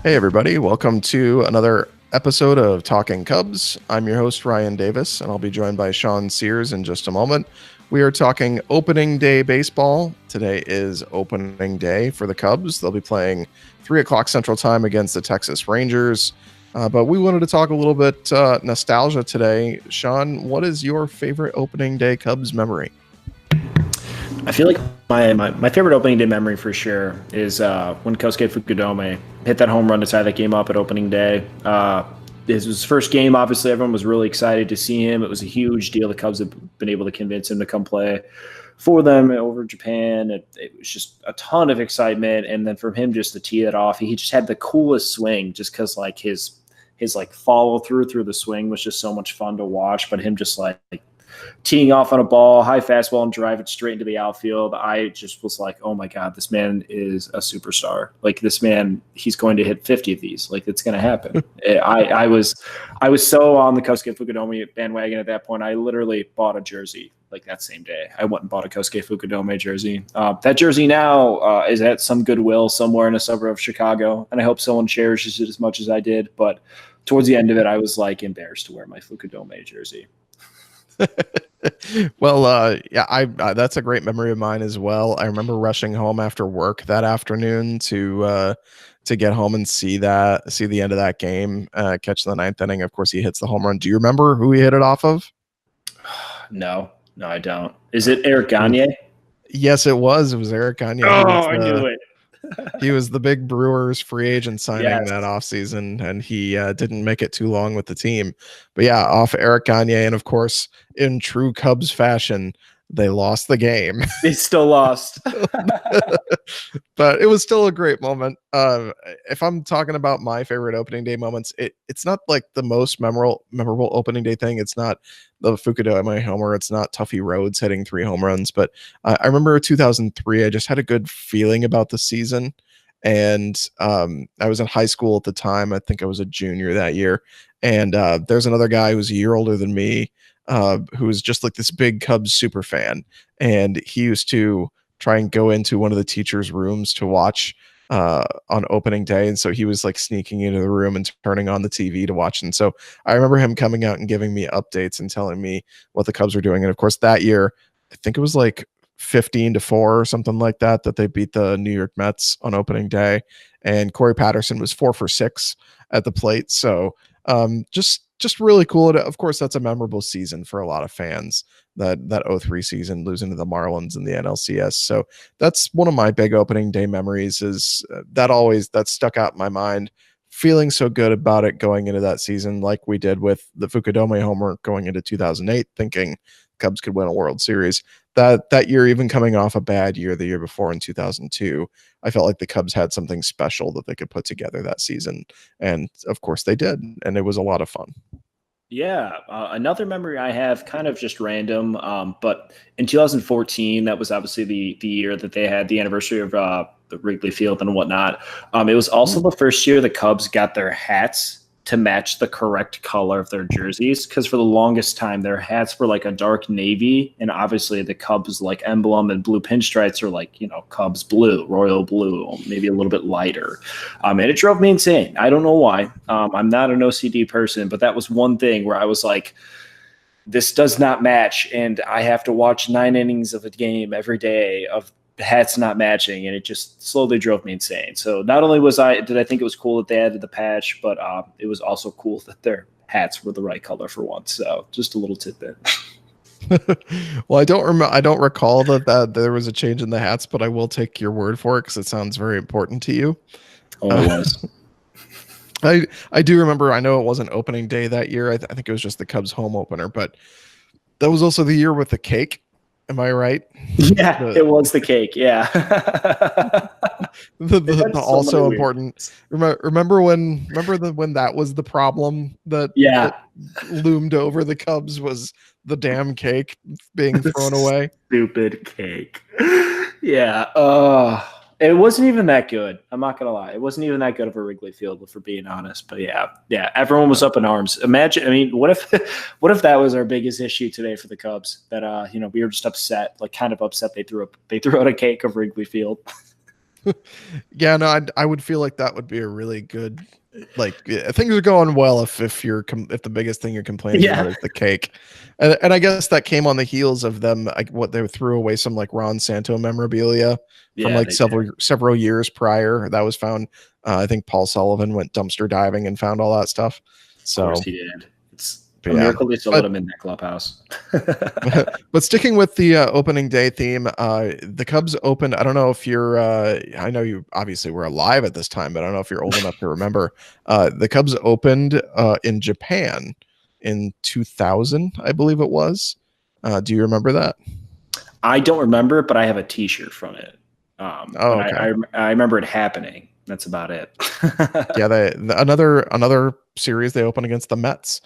Hey, everybody. Welcome to another episode of Talking Cubs. I'm your host, Ryan Davis, and I'll be joined by Sean Sears in just a moment. We are talking opening day baseball. Today is opening day for the Cubs. They'll be playing 3 o'clock Central Time against the Texas Rangers. But we wanted to talk a little bit nostalgia today. Sean, what is your favorite opening day Cubs memory? I feel like my favorite opening day memory for sure is when Kosuke Fukudome hit that home run to tie that game up at opening day. This was his first game. Obviously, everyone was really excited to see him. It was a huge deal. The Cubs have been able to convince him to come play for them over Japan. It was just a ton of excitement. And then for him just to tee it off, he just had the coolest swing just because like his like follow through the swing was just so much fun to watch. But him just like teeing off on a ball, high fastball, and drive it straight into the outfield. I just was like, oh my God, this man is a superstar. Like this man, he's going to hit 50 of these. Like it's going to happen. I was so on the Kosuke Fukudome bandwagon at that point. I literally bought a jersey like that same day. I went and bought a Kosuke Fukudome jersey. That jersey now is at some Goodwill somewhere in a suburb of Chicago, and I hope someone cherishes it as much as I did. But towards the end of it, I was like embarrassed to wear my Fukudome jersey. Well, yeah, I that's a great memory of mine as well. I remember rushing home after work that afternoon to get home and see the end of that game, catch the ninth inning. Of course, he hits the home run. Do you remember who he hit it off of? No, I don't. Is it Eric Gagne? Yes, it was. It was Eric Gagne. I knew it. He was the big Brewers free agent signing Yes. that offseason, and he didn't make it too long with the team. But yeah, off Eric Gagne, and of course, in true Cubs fashion, they lost the game. They still lost. But it was still a great moment. If I'm talking about my favorite opening day moments, it's not like the most memorable opening day thing. It's not the Fukudome homer. It's not Tuffy Rhodes hitting 3 home runs. But I remember 2003. I just had a good feeling about the season. And I was in high school at the time. I think I was a junior that year. And there's another guy who's a year older than me, who was just like this big Cubs super fan. And he used to try and go into one of the teachers' rooms to watch on opening day. And so he was like sneaking into the room and turning on the TV to watch. And so I remember him coming out and giving me updates and telling me what the Cubs were doing. And of course, that year, I think it was like 15-4 or something like that they beat the New York Mets on opening day. And Corey Patterson was 4 for 6 at the plate. So just really cool. Of course, that's a memorable season for a lot of fans, that 03 season, losing to the Marlins in the NLCS. So that's one of my big opening day memories, is that stuck out in my mind, feeling so good about it going into that season, like we did with the Fukudome homer going into 2008, thinking Cubs could win a World Series. That year, even coming off a bad year the year before in 2002, I felt like the Cubs had something special that they could put together that season. And of course they did. And it was a lot of fun. Yeah, another memory I have, kind of just random, but in 2014, that was obviously the year that they had the anniversary of the Wrigley Field and whatnot. It was also the first year the Cubs got their hats to match the correct color of their jerseys, because for the longest time their hats were like a dark navy, and obviously the Cubs like emblem and blue pinstripes are like, Cubs blue, royal blue, maybe a little bit lighter, and it drove me insane. I don't know why. I'm not an OCD person, but that was one thing where I was like, this does not match, and I have to watch 9 innings of a game every day of hats not matching, and it just slowly drove me insane. So not only did I think it was cool that they added the patch, but it was also cool that their hats were the right color for once. So just a little tidbit. Well, I don't recall that there was a change in the hats, but I will take your word for it because it sounds very important to you. Oh, it was. I do remember. I know it wasn't opening day that year. I think it was just the Cubs home opener, but that was also the year with the cake. Am I right? Yeah, it was the cake. Yeah. the also important. Remember when that was the problem that loomed over the Cubs, was the damn cake being thrown away. Stupid cake. Yeah. It wasn't even that good. I'm not gonna lie. It wasn't even that good of a Wrigley Field, if we're being honest. But yeah, everyone was up in arms. Imagine. I mean, what if that was our biggest issue today for the Cubs? That we were just upset, like kind of upset they threw out a cake of Wrigley Field. Yeah, no, I would feel like that would be a really good, like, things are going well if if the biggest thing you're complaining about Yeah. is the cake, and I guess that came on the heels of them, like, what they threw away some like Ron Santo memorabilia from Yeah, like they did. several years prior that was found. I think Paul Sullivan went dumpster diving and found all that stuff. Of course So, he did. It's but a yeah, miracle they still let but him in that clubhouse. but sticking with the opening day theme, the Cubs opened. I don't know if you're. I know you obviously were alive at this time, but I don't know if you're old enough to remember. The Cubs opened in Japan in 2000, I believe it was. Do you remember that? I don't remember, but I have a T-shirt from it. Oh, And okay. I remember it happening. That's about it. Yeah, another series they opened against the Mets.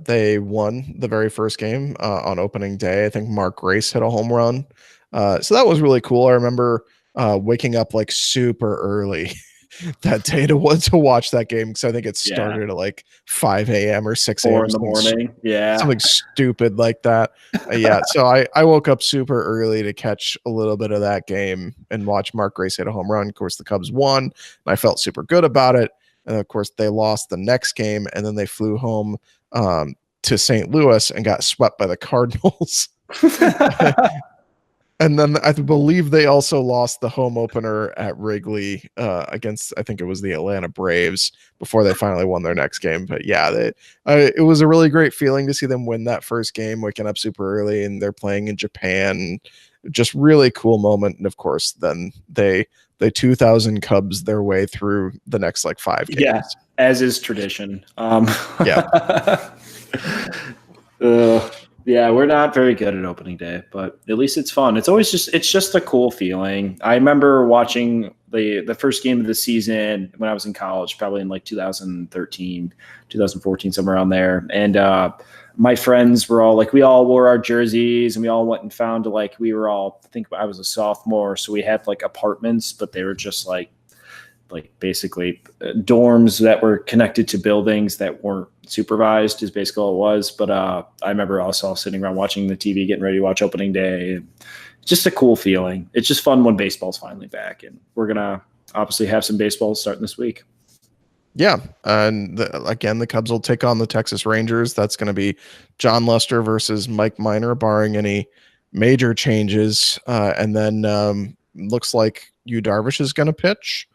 They won the very first game on opening day. I think Mark Grace hit a home run. So that was really cool. I remember waking up like super early that day to watch that game because I think it Yeah. started at like 5 a.m. or 6 4 a.m. in the morning. Yeah. Something stupid like that. Yeah, so I woke up super early to catch a little bit of that game and watch Mark Grace hit a home run. Of course, the Cubs won, and I felt super good about it. And of course, they lost the next game, and then they flew home to St. Louis and got swept by the Cardinals. And then I believe they also lost the home opener at Wrigley against, I think it was the Atlanta Braves before they finally won their next game. But yeah, it was a really great feeling to see them win that first game, waking up super early, and they're playing in Japan. Just really cool moment. And of course, then they 2000 Cubs their way through the next like 5 games. Yeah, as is tradition. Yeah. Yeah, we're not very good at opening day, but at least it's fun. It's just a cool feeling. I remember watching the first game of the season when I was in college, probably in like 2013, 2014, somewhere around there. And my friends were all like, we all wore our jerseys and we all went and found like, I think I was a sophomore. So we had like apartments, but they were just like basically dorms that were connected to buildings that weren't supervised is basically all it was. But I remember also sitting around watching the TV, getting ready to watch opening day. And just a cool feeling. It's just fun when baseball's finally back. And we're going to obviously have some baseball starting this week. Yeah. And again, the Cubs will take on the Texas Rangers. That's going to be John Lester versus Mike Minor, barring any major changes. And then looks like Yu Darvish is going to pitch.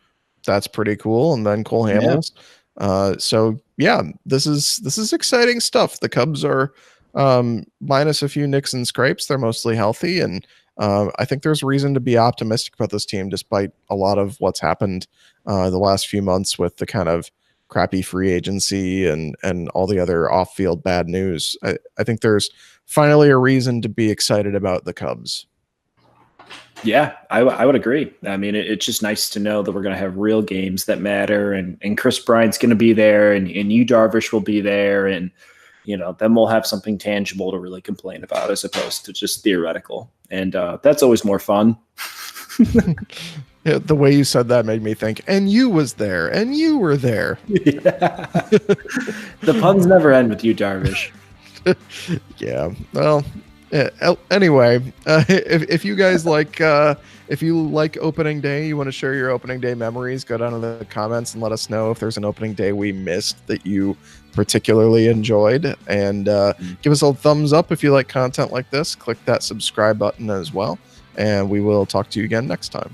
That's pretty cool. And then Cole Hamels. Yeah. So yeah, this is exciting stuff. The Cubs are minus a few nicks and scrapes. They're mostly healthy, and I think there's reason to be optimistic about this team, despite a lot of what's happened the last few months with the kind of crappy free agency and all the other off-field bad news. I think there's finally a reason to be excited about the Cubs. Yeah, I would agree. I mean, it's just nice to know that we're going to have real games that matter, and Chris Bryant's going to be there, and Yu Darvish will be there, and then we'll have something tangible to really complain about as opposed to just theoretical, and that's always more fun. Yeah, the way you said that made me think, and you was there, and you were there. Yeah. The puns never end with Yu Darvish. Yeah, well. Anyway, if you guys if you like opening day, you want to share your opening day memories, go down in the comments and let us know if there's an opening day we missed that you particularly enjoyed, and give us a thumbs up if you like content like this. Click that subscribe button as well, and we will talk to you again next time.